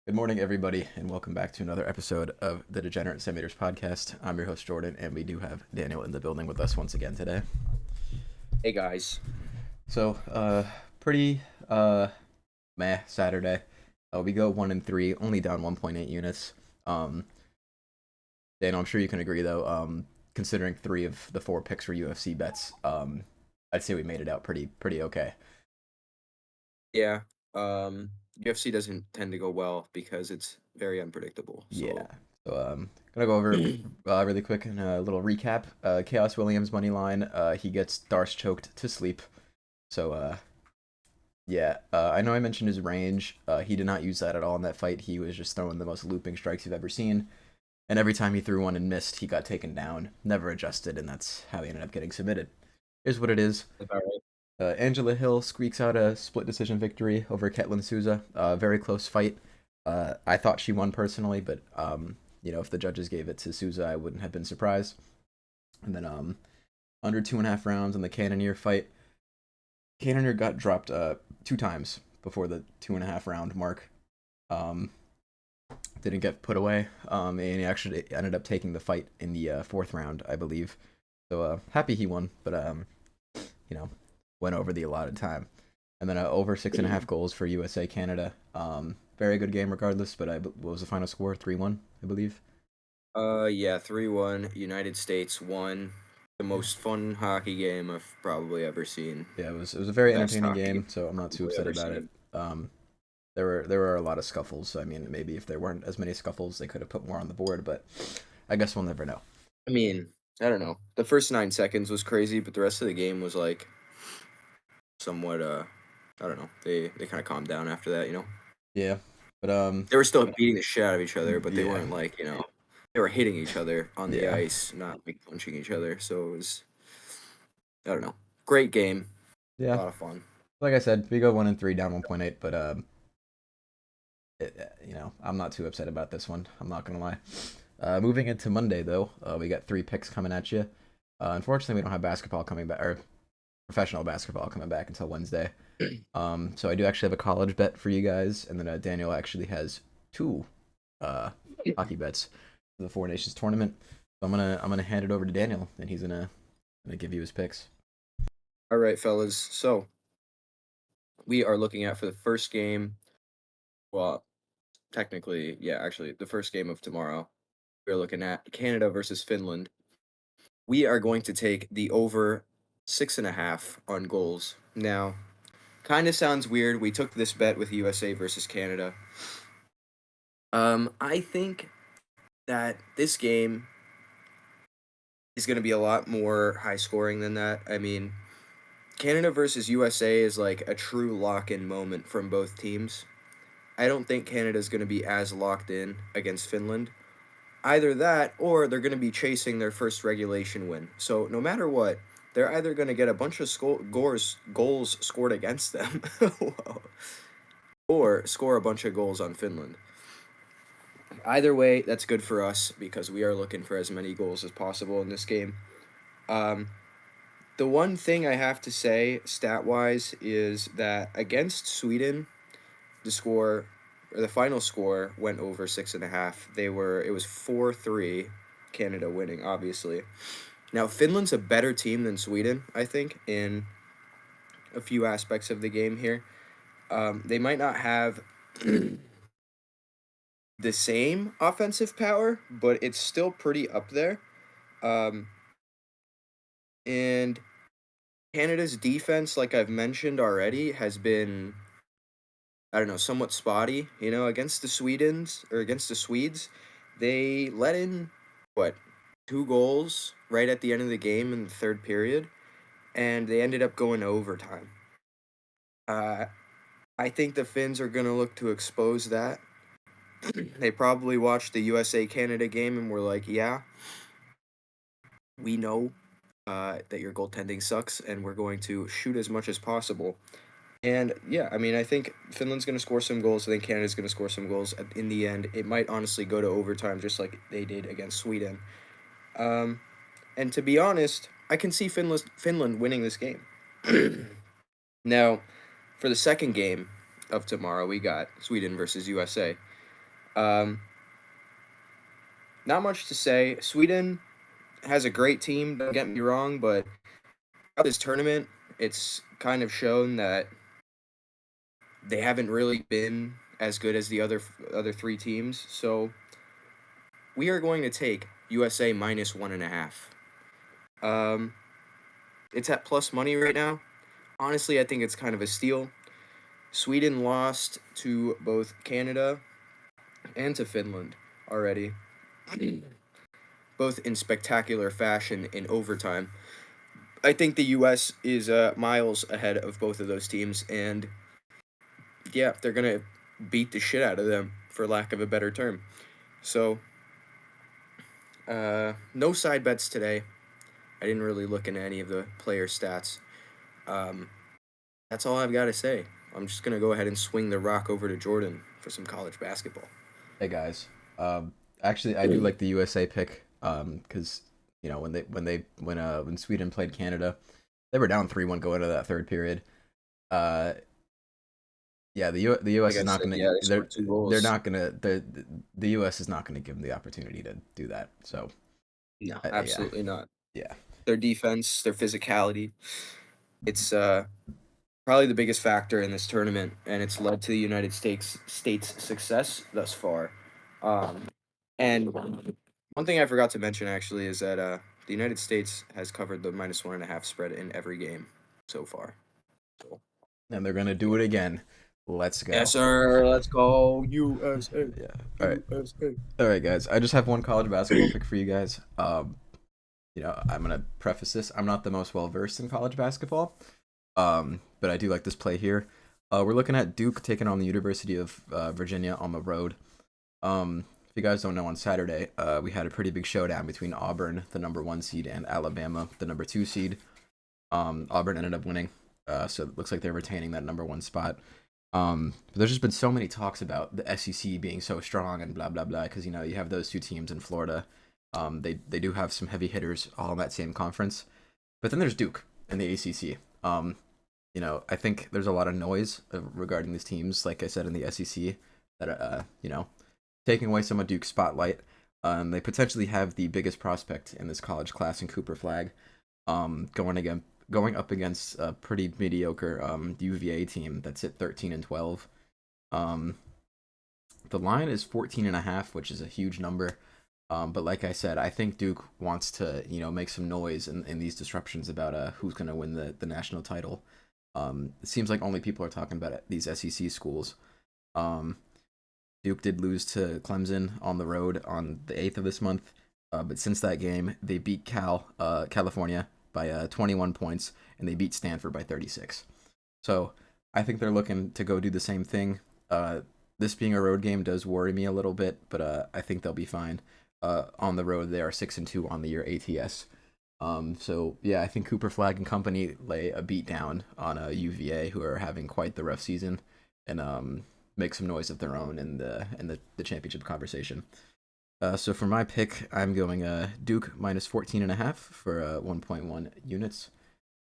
Good morning, everybody, and welcome back to another episode of the Degenerate Centimeters podcast. I'm your host, Jordan, and we do have Daniel in the building with us once again today. Hey guys. So, pretty meh Saturday. We go 1-3, only down 1.8 units. Daniel, I'm sure you can agree though. Considering three of the four picks were UFC bets, I'd say we made it out pretty okay. Yeah. UFC doesn't tend to go well because it's very unpredictable. Yeah. So So gonna go over it really quick and a little recap. Chaos Williams money line. He gets Darce choked to sleep. So yeah. I know I mentioned his range. He did not use that at all in that fight. He was just throwing the most looping strikes you've ever seen. And every time he threw one and missed, he got taken down. Never adjusted, and that's how he ended up getting submitted. Here's what it is. about right. Angela Hill squeaks out a split decision victory over Ketlin Souza. Very close fight. I thought she won personally, but if the judges gave it to Souza, I wouldn't have been surprised. And then under 2.5 rounds in the Cannonier fight, Cannonier got dropped two times before the 2.5 round mark. Didn't get put away, and he actually ended up taking the fight in the fourth round, I believe. So happy he won, but went over the allotted time. And then over 6.5 goals for USA Canada. Very good game regardless, but what was the final score? 3-1, I believe. Yeah, 3-1. United States won. The Yeah. most fun hockey game I've probably ever seen. Yeah, it was a very Best entertaining hockey game, game so I'm not I've too probably upset ever about it. seen. There were a lot of scuffles. So, I mean, maybe if there weren't as many scuffles, they could have put more on the board, but I guess we'll never know. I mean, I don't know. The first 9 seconds was crazy, but the rest of the game was like somewhat I don't know. They kind of calmed down after that. Yeah, but They were still beating the shit out of each other, but they yeah, weren't like, they were hitting each other on the yeah, ice, not like punching each other. So it was, I don't know. Great game. A yeah. lot of fun. Like I said, we go 1-3, down 1.8, but I'm not too upset about this one. I'm not gonna lie. Moving into Monday though, we got three picks coming at you. Unfortunately, we don't have basketball coming back or professional basketball coming back until Wednesday. So I do actually have a college bet for you guys, and then Daniel actually has two uh, hockey bets for the Four Nations tournament. So I'm gonna hand it over to Daniel, and he's gonna give you his picks. All right, fellas. So we are looking at for the first game. Well, technically, yeah, actually, the first game of tomorrow. We're looking at Canada versus Finland. We are going to take the over 6.5 on goals. Now, kind of sounds weird. We took this bet with USA versus Canada. I think that this game is going to be a lot more high scoring than that. I mean, Canada versus USA is like a true lock in moment from both teams. I don't think Canada's going to be as locked in against Finland. Either that or they're going to be chasing their first regulation win. So no matter what, they're either going to get a bunch of goals scored against them or score a bunch of goals on Finland. Either way, that's good for us because we are looking for as many goals as possible in this game. Um, the one thing I have to say, stat wise, is that against Sweden, the score or the final score went over 6.5. It was 4-3, Canada winning, obviously. Now Finland's a better team than Sweden, I think, in a few aspects of the game here. They might not have the same offensive power, but it's still pretty up there. Um, and Canada's defense, like I've mentioned already, has been, I don't know, somewhat spotty. Against the Swedes, they let in what, 2 goals right at the end of the game in the third period, and they ended up going to overtime. Uh, I think the Finns are gonna look to expose that. They probably watched the USA Canada game and were like, "Yeah, we know that your goaltending sucks, and we're going to shoot as much as possible." And yeah, I mean, I think Finland's going to score some goals. I think Canada's going to score some goals. In the end, it might honestly go to overtime, just like they did against Sweden. Um, and to be honest, I can see Finland winning this game. Now, for the second game of tomorrow, we got Sweden versus USA. Um, Not much to say. Sweden has a great team. Don't get me wrong, but this tournament, it's kind of shown that they haven't really been as good as the other three teams. So we are going to take USA minus 1.5. Um, it's at plus money right now. Honestly, I think it's kind of a steal. Sweden lost to both Canada and to Finland already, both in spectacular fashion in overtime. I think the U.S. is miles ahead of both of those teams, and yeah, they're gonna beat the shit out of them, for lack of a better term. So, no side bets today. I didn't really look into any of the player stats. Um, that's all I've got to say. I'm just gonna go ahead and swing the rock over to Jordan for some college basketball. Hey guys. Actually, I do like the USA pick. Because you know when Sweden played Canada, they were down 3-1 going into that third period. Uh, yeah, the Like U.S. I is not said, gonna yeah, they they're scored two they're goals. not gonna the U.S. is not gonna give them the opportunity to do that. So No, yeah, absolutely not. yeah. Their defense, their physicality, it's probably the biggest factor in this tournament, and it's led to the United States' success thus far. Um, and one thing I forgot to mention actually is that the United States has covered the minus 1.5 spread in every game so far. So, And they're gonna do yeah. it again. Let's Yes, go. sir. Let's go USA. Yeah. All right. USA. All right, guys. I just have one college basketball pick for you guys. I'm gonna preface this. I'm not the most well versed in college basketball. But I do like this play here. We're looking at Duke taking on the University of Virginia on the road. If you guys don't know, on Saturday, we had a pretty big showdown between Auburn, the number 1 seed, and Alabama, the number 2 seed. Auburn ended up winning, so it looks like they're retaining that number 1 spot. But there's just been so many talks about the SEC being so strong and blah blah blah because you have those two teams in Florida. They do have some heavy hitters all in that same conference, but then there's Duke in the ACC. I think there's a lot of noise regarding these teams, like I said in the SEC, that taking away some of Duke's spotlight. They potentially have the biggest prospect in this college class in Cooper Flag, going up against a pretty mediocre UVA team that's at 13-12. Um, the line is 14.5, which is a huge number. But like I said, I think Duke wants to make some noise in these disruptions about who's going to win the national title. It seems like only people are talking about these SEC schools. Um, Duke did lose to Clemson on the road on the 8th of this month, but since that game, they beat California by 21 points, and they beat Stanford by 36. So I think they're looking to go do the same thing. This being a road game does worry me a little bit, but I think they'll be fine. On the road, they are 6-2 on the year ATS. So yeah, I think Cooper Flag and company lay a beat down on UVA, who are having quite the rough season, and make some noise of their own in the championship conversation. So for my pick, I'm going Duke minus 14.5 for 1.1 units,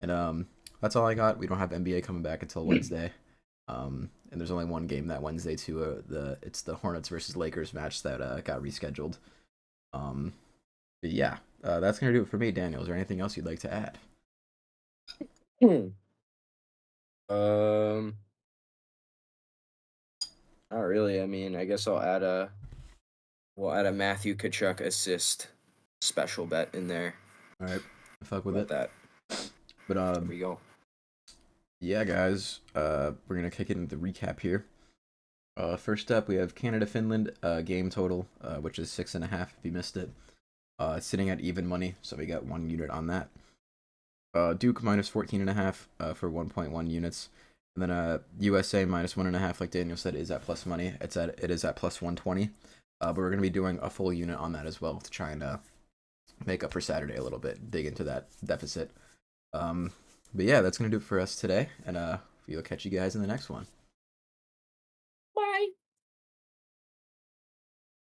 and that's all I got. We don't have NBA coming back until Wednesday, and there's only one game that Wednesday too. It's the Hornets versus Lakers match that got rescheduled. Um, but yeah, that's gonna do it for me, Daniel. Is there anything else you'd like to add? Hmm. Um, Not really. I mean, I guess we'll add a Matthew Kachuk assist special bet in there. All right, fuck How with about it. that? But There we go. yeah, guys, we're gonna kick it into the recap here. First up, we have Canada Finland game total, which is 6.5. If you missed it, it's sitting at even money, so we got 1 unit on that. Duke minus 14.5 for 1.1 units, and then USA minus 1.5. Like Daniel said, is at plus money. It is at plus 120. But we're gonna be doing a full unit on that as well to try and make up for Saturday a little bit, dig into that deficit. But yeah, that's gonna do it for us today, and we'll catch you guys in the next one.